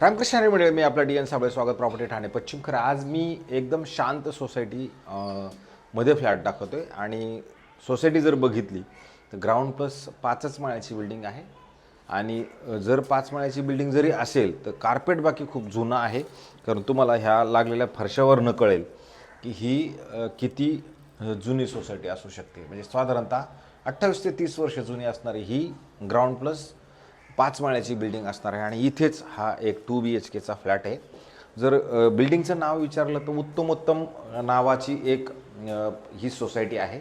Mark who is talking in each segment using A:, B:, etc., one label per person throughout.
A: रामकृष्ण हरी मंडळी, मी आपला डी.एन. साबळे, स्वागत प्रॉपर्टी ठाणे पश्चिम. खरं आज मी एकदम शांत सोसायटी मध्ये फ्लॅट दाखवतोय आणि सोसायटी जर बघितली तर ग्राउंड प्लस 5च माळ्याची बिल्डिंग आहे. आणि जर 5 माळ्याची बिल्डिंग जरी असेल तर कार्पेट बाकी खूप जुनं आहे, कारण तुम्हाला ह्या लागलेल्या फरशावर न कळेल की ही किती जुनी सोसायटी असू शकते. म्हणजे साधारणतः 28 ते 30 वर्ष जुनी असणारी ही ग्राउंड प्लस 5 माळ्याची बिल्डिंग असणार आहे. आणि इथेच हा एक 2 BHKचा फ्लॅट आहे. जर बिल्डिंगचं नाव विचारलं तर उत्तमोत्तम नावाची एक ही सोसायटी आहे.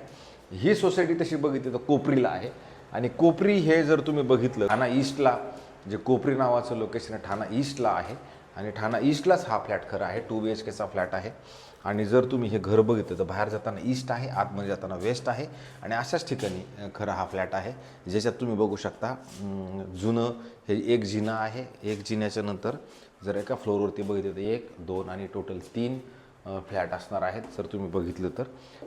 A: ही सोसायटी तशी बघितली तर कोपरीला आहे. आणि कोपरी हे जर तुम्ही बघितलं, ठाणा ईस्टला जे कोपरी नावाचं लोकेशन आहे ठाणा ईस्टला आहे. आणि ठाणा ईस्टलाच हा फ्लॅट खरं आहे, 2 BHKचा फ्लॅट आहे. आणि जर तुम्ही हे घर बघितलं तर बाहेर जाताना ईस्ट आहे, आतमध्ये जाताना वेस्ट आहे. आणि अशाच ठिकाणी खरं हा फ्लॅट आहे, ज्याच्यात तुम्ही बघू शकता जुनं हे एक जिना आहे. एक जिन्याच्या नंतर जर एका फ्लोअरवरती बघितलं तर 1, 2 आणि टोटल 3 फ्लॅट असणार आहेत जर तुम्ही बघितलं तर.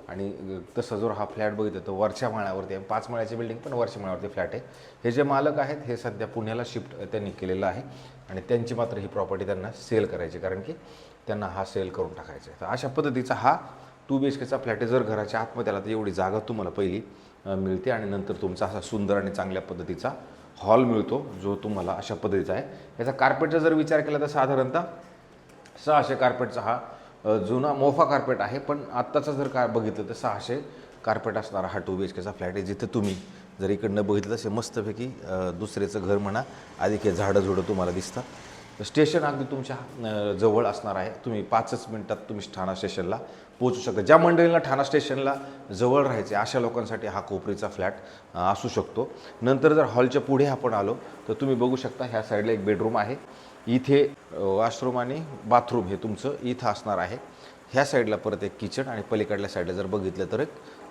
A: आणि तसं जर हा फ्लॅट बघितलं तर वरच्या माळ्यावरती आहे, 5 माळ्याची बिल्डिंग पण वरच्या माळ्यावरती फ्लॅट आहे. हे जे मालक आहेत हे सध्या पुण्याला शिफ्ट त्यांनी केलेलं आहे आणि त्यांची मात्र ही प्रॉपर्टी त्यांना सेल करायची, कारण की त्यांना हा सेल करून टाकायचा आहे. तर अशा पद्धतीचा हा 2 BHKचा फ्लॅट आहे. जर घराच्या आतमध्ये आला तर एवढी जागा तुम्हाला पहिली मिळते आणि नंतर तुमचा असा सुंदर आणि चांगल्या पद्धतीचा हॉल मिळतो, जो तुम्हाला अशा पद्धतीचा आहे. याचा कार्पेटचा जर विचार केला तर साधारणतः 600 कार्पेटचा हा जुना मोफा कार्पेट आहे. पण आत्ताचा जर बघितलं तर 600 कार्पेट असणारा हा 2 BHKचा फ्लॅट आहे. जिथं तुम्ही जर इकडनं बघितलं तसे मस्तपैकी दुसऱ्याचं घर म्हणा, अधिक हे झाडं झुडं तुम्हाला दिसतात. स्टेशन अगदी तुमच्या जवळ असणार आहे. तुम्ही 5च मिनिटात तुम्ही ठाणा स्टेशनला पोहोचू शकता. ज्या मंडळींना ठाणा स्टेशनला जवळ राहायचे अशा लोकांसाठी हा कोपरीचा फ्लॅट असू शकतो. नंतर जर हॉलच्या पुढे आपण आलो तर तुम्ही बघू शकता ह्या साईडला एक बेडरूम आहे. इथे वॉशरूम आणि बाथरूम हे तुमचं इथं असणार आहे. ह्या साईडला परत एक किचन आणि पलीकडल्या साईडला जर बघितलं तर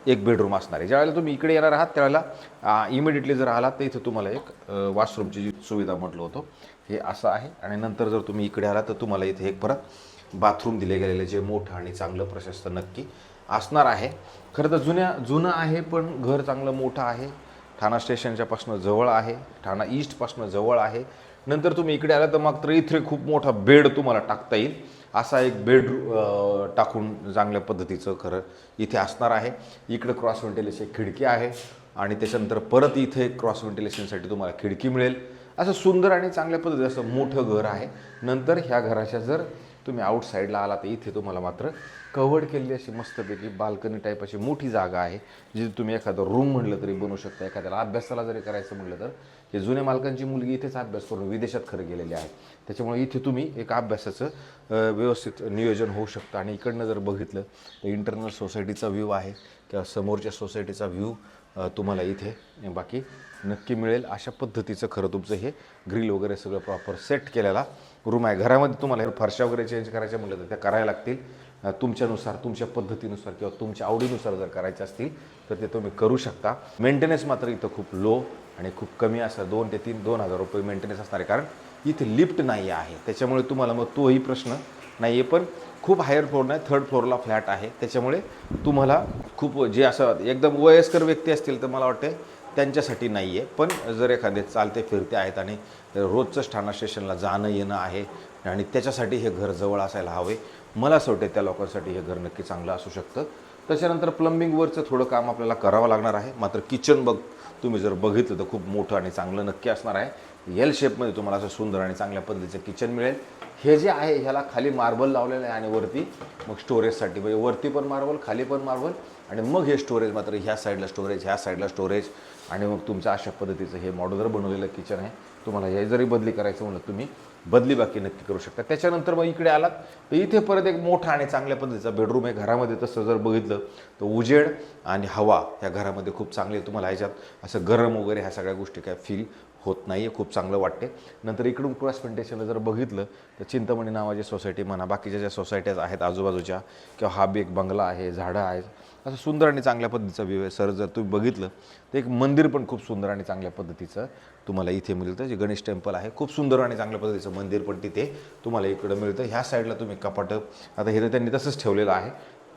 A: एक बेडरूम असणार आहे. ज्यावेळेला तुम्ही इकडे येणार आहात त्यावेळेला इमिडिएटली जर आलात तर इथं तुम्हाला एक वॉशरूमची जी सुविधा म्हटलं होतं हे असं आहे. आणि नंतर जर तुम्ही इकडे आलात तर तुम्हाला इथे एक परत बाथरूम दिले गेलेले, जे मोठं आणि चांगलं प्रशस्त नक्की असणार आहे. खरं तर जुनं आहे पण घर चांगलं मोठं आहे. ठाणा स्टेशनच्यापासून जवळ आहे, ठाणा ईस्टपासून जवळ आहे. नंतर तुम्ही इकडे आला तर मात्र इथे खूप मोठा बेड तुम्हाला टाकता येईल, असा एक बेड टाकून चांगल्या पद्धतीचं खरं इथे असणार आहे. इकडे क्रॉस व्हेंटिलेशन खिडकी आहे आणि त्याच्यानंतर परत इथे क्रॉस व्हेंटिलेशनसाठी तुम्हाला खिडकी मिळेल. असं सुंदर आणि चांगल्या पद्धतीचं असं मोठं घर आहे. नंतर ह्या घराच्या जर तुम्ही आउटसाईडला आला तर इथे तुम्हाला मात्र कव्हर्ड केलेली अशी मस्तपैकी बाल्कनी टाईप अशी मोठी जागा आहे, जिथे तुम्ही एखादं रूम म्हटलं तरी बनवू शकता. एखाद्याला अभ्यासाला जरी करायचं म्हटलं तर हे जुन्या मालकांची मुलगी इथेच अभ्यास करून विदेशात खरं गेलेली आहे. त्याच्यामुळे इथे तुम्ही एक अभ्यासाचं व्यवस्थित नियोजन होऊ शकतं. आणि इकडनं जर बघितलं तर इंटरनल सोसायटीचा व्ह्यू आहे किंवा समोरच्या सोसायटीचा व्ह्यू तुम्हाला इथे बाकी नक्की मिळेल. अशा पद्धतीचं खरं तुमचं हे ग्रिल वगैरे सगळं प्रॉपर सेट केलेला रूम आहे. घरामध्ये तुम्हाला फरशा वगैरे चेंज करायच्या म्हटलं तर त्या करायला लागतील. तुमच्यानुसार, तुमच्या पद्धतीनुसार किंवा तुमच्या आवडीनुसार जर करायचे असतील तर ते तुम्ही करू शकता. मेंटेनन्स मात्र इथं खूप लो आणि खूप कमी असं 2 ते 2,000 रुपये मेंटेनन्स असणार आहे, कारण इथे लिफ्ट नाही आहे. त्याच्यामुळे तुम्हाला मग तोही प्रश्न नाही आहे. पण खूप हायर फ्लोअर नाही, 3rd फ्लोअरला फ्लॅट आहे. त्याच्यामुळे तुम्हाला खूप जे असं एकदम वयस्कर व्यक्ती असतील तर मला वाटते त्यांच्यासाठी नाही आहे. पण जर एखादे चालते फिरते आहेत आणि रोजचंच ठाणा स्टेशनला जाणं येणं आहे आणि त्याच्यासाठी हे घर जवळ असायला हवे, मला असं वाटते त्या लोकांसाठी हे घर नक्की चांगलं असू शकतं. त्याच्यानंतर प्लंबिंगवरचं थोडं काम आपल्याला करावं लागणार आहे. मात्र किचन तुम्ही जर बघितलं तर खूप मोठं आणि चांगलं नक्की असणार आहे. एल शेपमध्ये तुम्हाला असं सुंदर आणि चांगल्या पद्धतीचं किचन मिळेल. हे जे आहे ह्याला खाली मार्बल लावलेलं आहे आणि वरती मग स्टोरेजसाठी, म्हणजे वरती पण मार्बल, खाली पण मार्बल आणि मग हे स्टोरेज, मात्र ह्या साईडला स्टोरेज, ह्या साईडला स्टोरेज. आणि मग तुमचं अशा पद्धतीचं हे मॉड्युलर बनवलेलं किचन आहे. तुम्हाला हे जरी बदली करायचं म्हणलं तुम्ही बदली बाकी नक्की करू शकता. त्याच्यानंतर मग इकडे आलात तर इथे परत एक मोठा आणि चांगल्या पद्धतीचा बेडरूम आहे. घरामध्ये तसं जर बघितलं तर उजेड आणि हवा ह्या घरामध्ये खूप चांगली आहे. तुम्हाला ह्याच्यात असं गरम वगैरे ह्या सगळ्या गोष्टी काय फील होत नाही आहे, खूप चांगलं वाटते. नंतर इकडून क्रॉस व्हेंटिलेशनला जर बघितलं तर चिंतामणी नावाची सोसायटी म्हणा, बाकीच्या ज्या सोसायट्याज आहेत आजूबाजूच्या, किंवा हा बी एक बंगला आहे, झाडं आहेत, असं सुंदर आणि चांगल्या पद्धतीचा व्ह्यू आहे. सर जर तुम्ही बघितलं तर एक मंदिर पण खूप सुंदर आणि चांगल्या पद्धतीचं तुम्हाला इथे मिळतं, जे गणेश टेम्पल आहे. खूप सुंदर आणि चांगल्या पद्धतीचं मंदिर पण तिथे तुम्हाला इकडं मिळतं. ह्या साईडला तुम्ही कपाटं, आता हे तर त्यांनी तसंच ठेवलेलं आहे,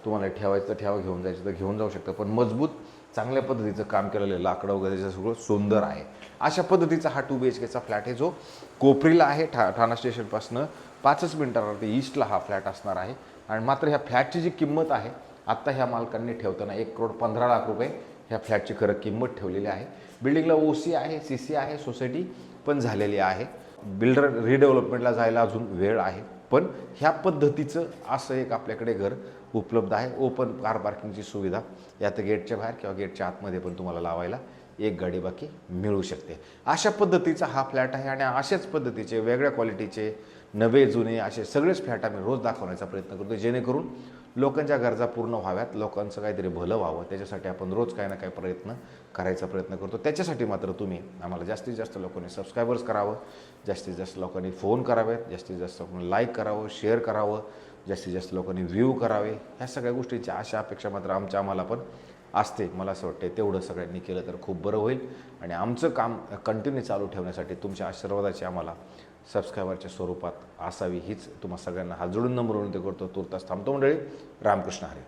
A: तुम्हाला ठेवायचं तर ठेवा, घेऊन जायचं तर घेऊन जाऊ शकता. पण मजबूत चांगल्या पद्धतीचं काम केलेलं लाकडं वगैरे त्याचं सगळं सुंदर आहे. अशा पद्धतीचा हा 2 BHKचा फ्लॅट आहे, जो कोपरीला आहे. ठाणा स्टेशनपासून 5च मिनिटावरती ईस्टला हा फ्लॅट असणार आहे. आणि मात्र ह्या फ्लॅटची जी किंमत आहे, आत्ता ह्या मालकांनी ठेवताना 1,15,00,000 रुपये ह्या फ्लॅटची खरं किंमत ठेवलेली आहे. बिल्डिंगला OC आहे, CC आहे, सोसायटी पण झालेली आहे. बिल्डर रिडेव्हलपमेंटला जायला अजून वेळ आहे, पण ह्या पद्धतीचं असं एक आपल्याकडे घर उपलब्ध आहे. ओपन कार पार्किंगची सुविधा यात गेटच्या बाहेर किंवा गेटच्या आतमध्ये पण तुम्हाला लावायला एक गाडी बाकी मिळू शकते. अशा पद्धतीचा हा फ्लॅट आहे. आणि अशाच पद्धतीचे वेगळ्या क्वालिटीचे नवे जुने असे सगळेच फ्लॅट आम्ही रोज दाखवण्याचा प्रयत्न करतो, जेणेकरून लोकांच्या गरजा पूर्ण व्हाव्यात, लोकांचं काहीतरी भलं व्हावं. त्याच्यासाठी आपण रोज काही ना काही करायचा प्रयत्न करतो. त्याच्यासाठी मात्र तुम्ही आम्हाला जास्तीत जास्त लोकांनी सबस्क्रायबर्स करावं, जास्तीत जास्त लोकांनी फोन करावेत, जास्तीत जास्त लोकांनी लाईक करावं, शेअर करावं, जास्तीत जास्त लोकांनी व्ह्यू करावे. ह्या सगळ्या गोष्टींची आशा अपेक्षा मात्र आम्हाला पण असते. मला असं वाटतं तेवढं सगळ्यांनी केलं तर खूप बरं होईल. आणि आमचं काम कंटिन्यू चालू ठेवण्यासाठी तुमच्या आशीर्वादाची आम्हाला सबस्क्रायबरच्या स्वरूपात असावी, हीच तुम्हा सगळ्यांना हात जोडून नम्र विनंती करतो. तुर्तास थांबतो मंडळी. रामकृष्ण हरी.